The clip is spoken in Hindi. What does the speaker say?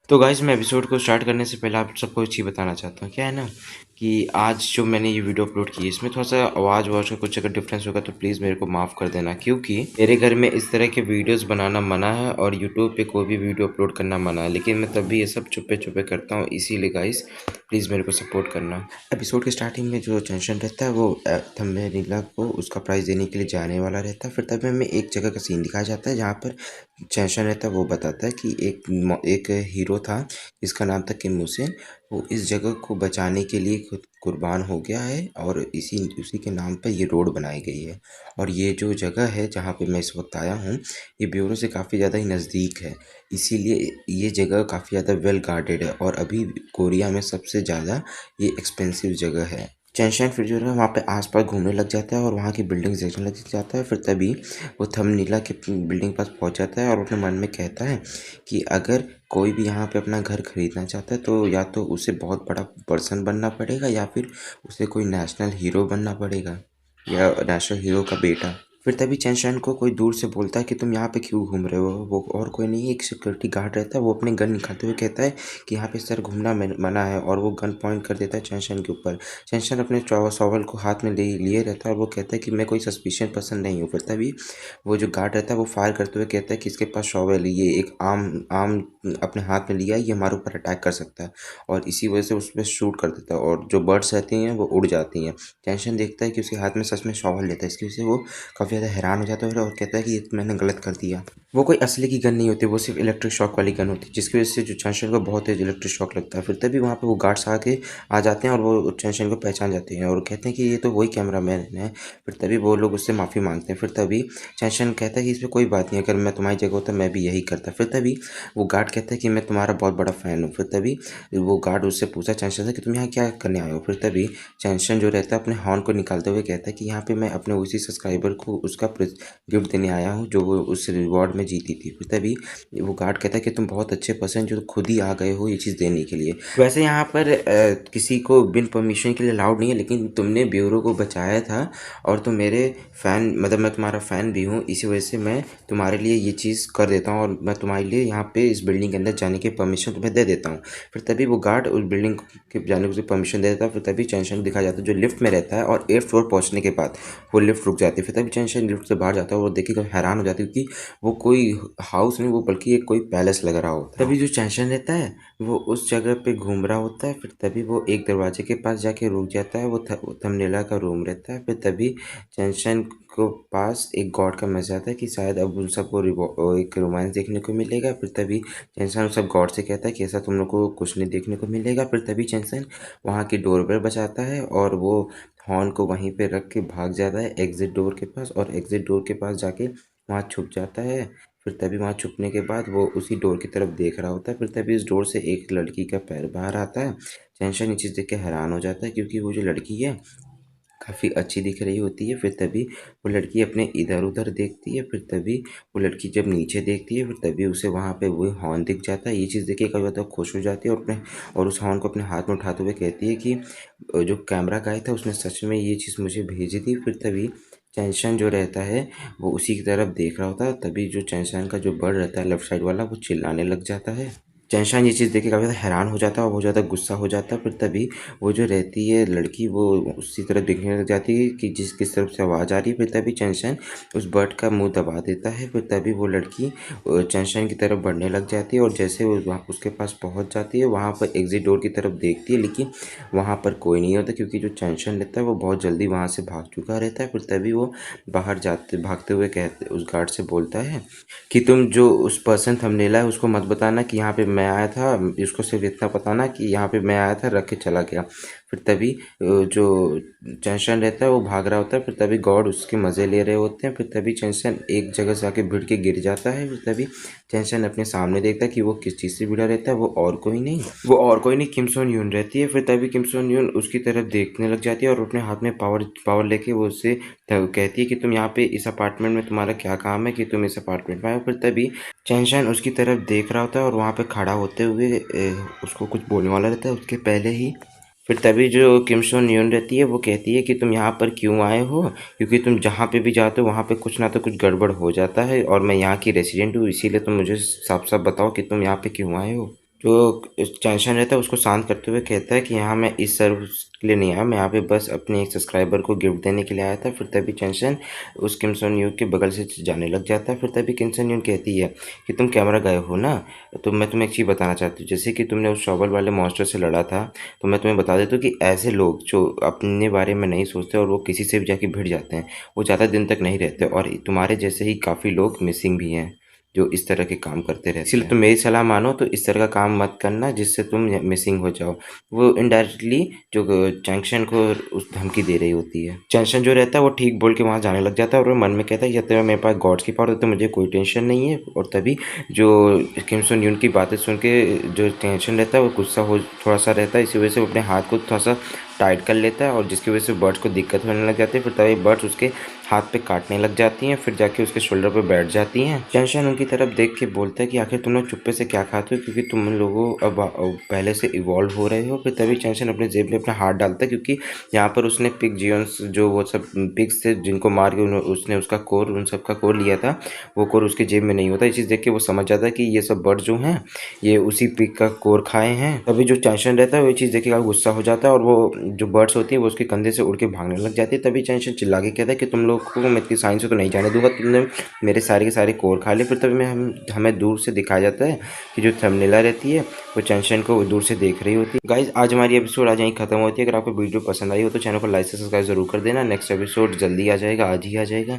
तो गाइस मैं एपिसोड को स्टार्ट करने से पहले आप सबको एक चीज़ बताना चाहता हूँ। क्या है ना कि आज जो मैंने ये वीडियो अपलोड की है इसमें थोड़ा सा आवाज़ वाज का कुछ अगर डिफरेंस होगा तो प्लीज़ मेरे को माफ़ कर देना, क्योंकि मेरे घर में इस तरह के वीडियोस बनाना मना है और यूट्यूब पे कोई भी वीडियो अपलोड करना मना है, लेकिन मैं तब भी ये सब चुप्पे चुप्पे करता हूँ। इसीलिए गाइस प्लीज़ मेरे को सपोर्ट करना। एपिसोड के स्टार्टिंग में जो टेंशन रहता है वो थंबनेल को उसका प्राइज़ देने के लिए जाने वाला रहता है। फिर तब हमें एक जगह का सीन दिखाया जाता है जहाँ पर टेंशन रहता है। वो बताता है कि एक हीरो था जिसका नाम था किम हुसैन। वो इस जगह को बचाने के लिए खुद कुर्बान हो गया है और उसी के नाम पर ये रोड बनाई गई है। और ये जो जगह है जहाँ पे मैं इस वक्त आया हूँ ये ब्यूरो से काफ़ी ज़्यादा ही नज़दीक है, इसीलिए ये जगह काफ़ी ज़्यादा वेल गार्डेड है और अभी कोरिया में सबसे ज़्यादा ये एक्सपेंसिव जगह है। चैन फिर जो है वहाँ पे आसपास घूमने लग जाता है और वहाँ की बिल्डिंग्स देखने लग जाता है। फिर तभी वो थंबनेला के बिल्डिंग पास पहुँच जाता है और अपने मन में कहता है कि अगर कोई भी यहाँ पे अपना घर खरीदना चाहता है तो या तो उसे बहुत बड़ा पर्सन बनना पड़ेगा या फिर उसे कोई नेशनल हीरो बनना पड़ेगा या नेशनल हीरो का बेटा। फिर तभी चैन को कोई दूर से बोलता है कि तुम यहाँ पे क्यों घूम रहे हो। वो और कोई नहीं, एक सिक्योरिटी गार्ड रहता है। वो अपने गन निकालते हुए कहता है कि यहाँ पे सर घूमना मना है और वो गन पॉइंट कर देता है चैन के ऊपर। चैन अपने शॉवल को हाथ में लिए रहता है और वो कहता है कि मैं कोई सस्पिशियस पर्सन नहीं हूँ। फिर तभी वो जो गार्ड रहता है वो फायर करते हुए कहता है कि इसके पास शॉवल है, ये एक आम आम अपने हाथ में लिया है, ये हमारे ऊपर अटैक कर सकता है। और इसी वजह से उस पर शूट कर देता है और जो बर्ड्स रहती हैं वो उड़ जाती हैं। टेंशन देखता है कि उसके हाथ में सच में शॉवल लेता है, इसकी वजह से वो काफ़ी ज़्यादा हैरान हो जाता है और कहता है कि ये तो मैंने गलत कर दिया। वो कोई असली की गन नहीं होती, वो सिर्फ इलेक्ट्रिक शॉक वाली गन होती है, जिसकी वजह से जो चैंशन को बहुत तेज इलेक्ट्रिक शॉक लगता है। फिर तभी वहाँ पे वो गार्ड्स आ जाते हैं और वो चैंशन को पहचान जाते हैं और कहते हैं कि ये तो वही कैमरा मैन है। फिर तभी वो लोग उससे माफ़ी मांगते हैं। फिर तभी चैंशन कहता है कि इसमें कोई बात नहीं, अगर मैं तुम्हारी जगह होता मैं भी यही करता। फिर तभी वो गार्ड कहता है कि मैं तुम्हारा बहुत बड़ा फ़ैन हूँ। फिर तभी वो गार्ड उससे पूछा चैंशन से कि तुम यहाँ क्या करने आए हो। फिर तभी चैंशन जो रहता है अपने हॉर्न को निकालते हुए कहता है कि यहाँ पे मैं अपने उसी सब्सक्राइबर को उसका गिफ्ट देने आया हूँ जो वो उस रिवॉर्ड में जीती थी। फिर तभी वो गार्ड कहता है कि तुम बहुत अच्छे पर्सन जो खुद ही आ गए हो ये चीज़ देने के लिए। वैसे यहाँ पर किसी को बिन परमिशन के लिए अलाउड नहीं है, लेकिन तुमने ब्यूरो को बचाया था और तुम मेरे फ़ैन मतलब मैं तुम्हारा फ़ैन भी हूँ, इसी वजह से मैं तुम्हारे लिए ये चीज़ कर देता हूँ और मैं तुम्हारे लिए यहाँ पे इस बिल्डिंग के अंदर जाने की परमिशन तुम्हें दे देता हूँ। फिर तभी वो गार्ड उस बिल्डिंग के जाने की परमिशन दे देता है। फिर तभी चैंशन दिखाया जाता है जो लिफ्ट में रहता है और 8th फ्लोर पहुँचने के बाद वो लिफ्ट रुक जाती है। फिर तभी चैंशन लिफ्ट से बाहर जाता है और वो देख के हैरान हो जाती है क्योंकि वो कोई हाउस नहीं, वो बल्कि एक कोई पैलेस लग रहा होता है। तभी जो चैंशन रहता है वो उस जगह पे घूम रहा होता है। फिर तभी वो एक दरवाजे के पास जाके रुक जाता है, वो थंबनेला का रूम रहता है। फिर तभी चैंशन को पास एक गॉड का मैसेज आता है कि शायद अब उन सबको एक रोमांस देखने को मिलेगा। फिर तभी चैंसन उन सब गॉड से कहता है कि ऐसा तुम लोग को कुछ नहीं देखने को मिलेगा। फिर तभी चैंसन वहाँ की डोरबेल बजाता है और वो हॉर्न को वहीं पे रख के भाग जाता है एग्जिट डोर के पास और एग्जिट डोर के पास जाके वहाँ छुप जाता है। फिर तभी वहाँ छुपने के बाद वो उसी डोर की तरफ देख रहा होता है। फिर तभी उस डोर से एक लड़की का पैर बाहर आता है। चैंसन ये चीज़ देख के हैरान हो जाता है क्योंकि वो जो लड़की है काफ़ी अच्छी दिख रही होती है। फिर तभी वो लड़की अपने इधर-उधर देखती है। फिर तभी वो लड़की जब नीचे देखती है फिर तभी उसे वहाँ पे वो हॉर्न दिख जाता है। ये चीज़ देख के काफ़ी ज़्यादा खुश हो जाती है और उस हॉर्न को अपने हाथ में उठाते हुए कहती है कि जो कैमरा गाय था उसने सच में ये चीज़ मुझे भेजी थी। फिर तभी चैंशन जो रहता है वो उसी की तरफ देख रहा होता है। तभी जो चैंशन का जो बर्ड रहता है लेफ्ट साइड वाला वो चिल्लाने लग जाता है। चैंशन ये चीज़ देख के काफ़ी ज़्यादा हैरान हो जाता है और बहुत ज़्यादा गुस्सा हो जाता है। फिर तभी वो जो रहती है लड़की वो उसी तरफ देखने लग जाती है कि किस तरफ से आवाज़ आ रही है। फिर तभी चैंशन उस बर्ड का मुंह दबा देता है। फिर तभी वो लड़की चैंशन की तरफ बढ़ने लग जाती है और जैसे वो वहाँ उसके पास पहुँच जाती है वहाँ पर एग्जिट डोर की तरफ देखती है, लेकिन वहाँ पर कोई नहीं होता क्योंकि जो चैंशन रहता है वो बहुत जल्दी वहाँ से भाग चुका रहता है। फिर तभी वो बाहर भागते हुए कहते उस गार्ड से बोलता है कि तुम जो उस पर्सन थंबनेला है उसको मत बताना कि यहाँ पे मैं आया था, इसको सिर्फ इतना बताना कि यहाँ पे मैं आया था रख के चला गया। फिर तभी जो चैंशन रहता है वो भाग रहा होता है। फिर तभी गॉड उसके मज़े ले रहे होते हैं। फिर तभी चैंशन एक जगह से आके भिड़ के गिर जाता है। फिर तभी चैंशन अपने सामने देखता है कि वो किस चीज़ से भिड़ा रहता है, वो और कोई नहीं किम सोन यून रहती है। फिर तभी किम सोन यून उसकी तरफ देखने लग जाती है और अपने हाथ में पावर लेके वो उससे कहती है कि तुम यहाँ पे इस अपार्टमेंट में तुम्हारा क्या काम है कि तुम इस अपार्टमेंट में आए हो। फिर तभी चैंशन उसकी तरफ देख रहा होता है और वहाँ पे खड़ा होते हुए उसको कुछ बोलने वाला रहता है उसके पहले ही। फिर तभी जो किम सो न्यून रहती है वो कहती है कि तुम यहाँ पर क्यों आए हो, क्योंकि तुम जहाँ पे भी जाते हो वहाँ पे कुछ ना तो कुछ गड़बड़ हो जाता है और मैं यहाँ की रेसिडेंट हूँ, इसीलिए तुम मुझे साफ साफ बताओ कि तुम यहाँ पे क्यों आए हो। जो टेंशन रहता है उसको शांत करते हुए कहता है कि यहाँ मैं इस सर्व के लिए नहीं आया, मैं यहाँ पे बस अपने एक सब्सक्राइबर को गिफ्ट देने के लिए आया था। फिर तभी टेंशन उस किम सन यून के बगल से जाने लग जाता है। फिर तभी किम सन यून कहती है कि तुम कैमरा गए हो ना, तो मैं तुम्हें एक चीज़ बताना चाहती हूँ। जैसे कि तुमने उस शॉवल वाले मॉन्स्टर से लड़ा था, तो मैं तुम्हें बता देता हूँ कि ऐसे लोग जो अपने बारे में नहीं सोचते और वो किसी से भी जाके भिड़ जाते हैं, वो ज़्यादा दिन तक नहीं रहते। और तुम्हारे जैसे ही काफ़ी लोग मिसिंग भी हैं जो इस तरह के काम करते रहते हैं। इसलिए तुम मेरी सलाह मानो, तो इस तरह का काम मत करना जिससे तुम मिसिंग हो जाओ। वो इनडायरेक्टली जो चैंक्शन को उस धमकी दे रही होती है। चैंक्शन जो रहता है वो ठीक बोल के वहाँ जाने लग जाता है और वो मन में कहता है या तो मेरे पास गॉड्स की पावर है तो मुझे कोई टेंशन नहीं है। और तभी जो किम सुन यून की बातें सुन के जो टेंशन रहता है वो गुस्सा हो थोड़ा सा रहता है, इसी वजह से वो अपने हाथ को थोड़ा सा टाइट कर लेता है और जिसकी वजह से बर्ड्स को दिक्कत होने लग जाती है। फिर तभी बर्ड्स उसके हाथ पे काटने लग जाती हैं, फिर जाके उसके शोल्डर पे बैठ जाती हैं। चैंशन उनकी तरफ देख के बोलता है कि आखिर तुम लोग चुप्पे से क्या खाते हो, क्योंकि तुम लोगों अब पहले से इवॉल्व हो रहे हो। फिर तभी चैंशन अपने जेब में अपना हाथ डालता है, क्योंकि यहाँ पर उसने पिग जियंस जो वो सब पिग्स थे जिनको मार के उसने उसका कोर उन सब का कोर लिया था, वो कोर उसके जेब में नहीं होता। ये चीज़ देख के वो समझ जाता है कि ये सब बर्ड जो हैं ये उसी पिग का कोर खाए हैं। तभी जो चैंशन रहता है वो ये चीज़ देख के काफी गुस्सा हो जाता है और वो जो बर्ड्स होती है वो उसके कंधे से उड़ के भागने लग जाती है। तभी चैंशन चिल्ला के कहता है कि तुम लोग को मैं इतनी साइंस से तो नहीं जाने दूंगा, तुमने मेरे सारे के सारे कोर खा लिए। फिर तभी हमें दूर से दिखाया जाता है कि जो थंबनेला रहती है वो चैंशन को दूर से देख रही होती है। गाइज आज हमारी एपिसोड आज यहीं खत्म होती है। अगर आपको वीडियो पसंद आई हो तो चैनल को लाइक से सब्सक्राइब जरूर कर देना। नेक्स्ट एपिसोड जल्दी आ जाएगा, आज ही आ जाएगा।